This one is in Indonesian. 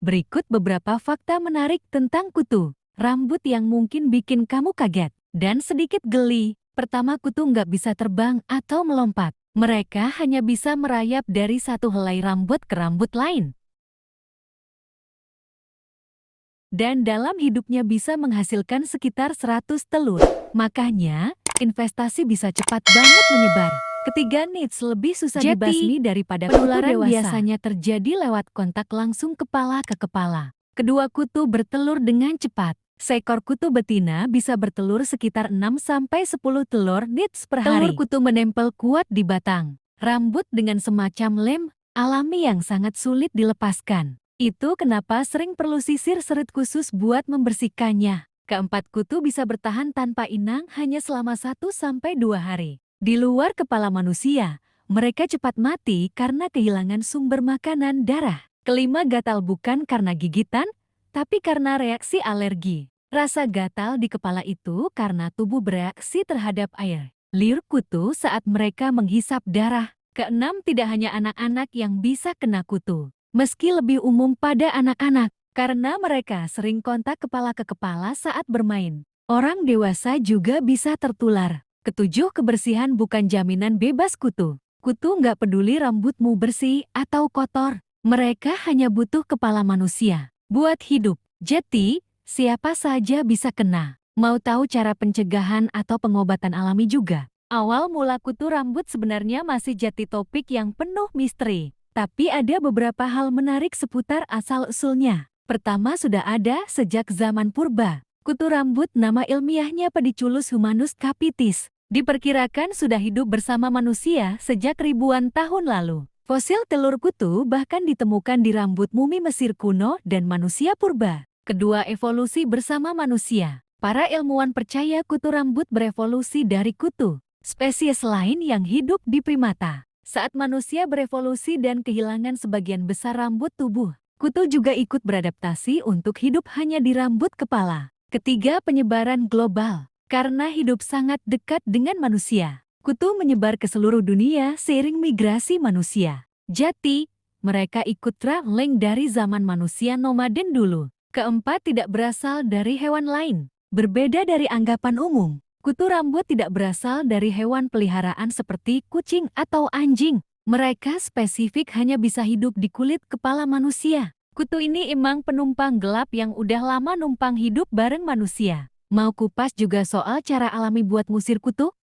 Berikut beberapa fakta menarik tentang kutu. Rambut yang mungkin bikin kamu kaget dan sedikit geli. Pertama, kutu nggak bisa terbang atau melompat. Mereka hanya bisa merayap dari satu helai rambut ke rambut lain. Dan dalam hidupnya bisa menghasilkan sekitar 100 telur. Makanya, investasi bisa cepat banget menyebar. Ketiga, needs lebih susah dibasmi daripada penularan kutu dewasa. Biasanya terjadi lewat kontak langsung kepala ke kepala. Kedua, kutu bertelur dengan cepat. Seekor kutu betina bisa bertelur sekitar 6-10 telur needs per hari. Telur kutu menempel kuat di batang rambut dengan semacam lem alami yang sangat sulit dilepaskan. Itu kenapa sering perlu sisir serit khusus buat membersihkannya. Keempat, kutu bisa bertahan tanpa inang hanya selama 1-2 hari. Di luar kepala manusia, mereka cepat mati karena kehilangan sumber makanan darah. Kelima, gatal bukan karena gigitan, tapi karena reaksi alergi. Rasa gatal di kepala itu karena tubuh bereaksi terhadap air liur kutu saat mereka menghisap darah. Keenam, tidak hanya anak-anak yang bisa kena kutu. Meski lebih umum pada anak-anak, karena mereka sering kontak kepala ke kepala saat bermain. Orang dewasa juga bisa tertular. Ketujuh, kebersihan bukan jaminan bebas kutu. Kutu nggak peduli rambutmu bersih atau kotor. Mereka hanya butuh kepala manusia buat hidup. Jadi, siapa saja bisa kena. Mau tahu cara pencegahan atau pengobatan alami juga? Awal mula kutu rambut sebenarnya masih jadi topik yang penuh misteri. Tapi ada beberapa hal menarik seputar asal-usulnya. Pertama, sudah ada sejak zaman purba. Kutu rambut nama ilmiahnya Pediculus humanus capitis. Diperkirakan sudah hidup bersama manusia sejak ribuan tahun lalu. Fosil telur kutu bahkan ditemukan di rambut mumi Mesir kuno dan manusia purba. Kedua, evolusi bersama manusia. Para ilmuwan percaya kutu rambut berevolusi dari kutu spesies lain yang hidup di primata. Saat manusia berevolusi dan kehilangan sebagian besar rambut tubuh, kutu juga ikut beradaptasi untuk hidup hanya di rambut kepala. Ketiga, penyebaran global. Karena hidup sangat dekat dengan manusia, kutu menyebar ke seluruh dunia seiring migrasi manusia. Jadi, mereka ikut traveling dari zaman manusia nomaden dulu. Keempat, tidak berasal dari hewan lain. Berbeda dari anggapan umum, kutu rambut tidak berasal dari hewan peliharaan seperti kucing atau anjing. Mereka spesifik hanya bisa hidup di kulit kepala manusia. Kutu ini emang penumpang gelap yang udah lama numpang hidup bareng manusia. Mau kupas juga soal cara alami buat ngusir kutu?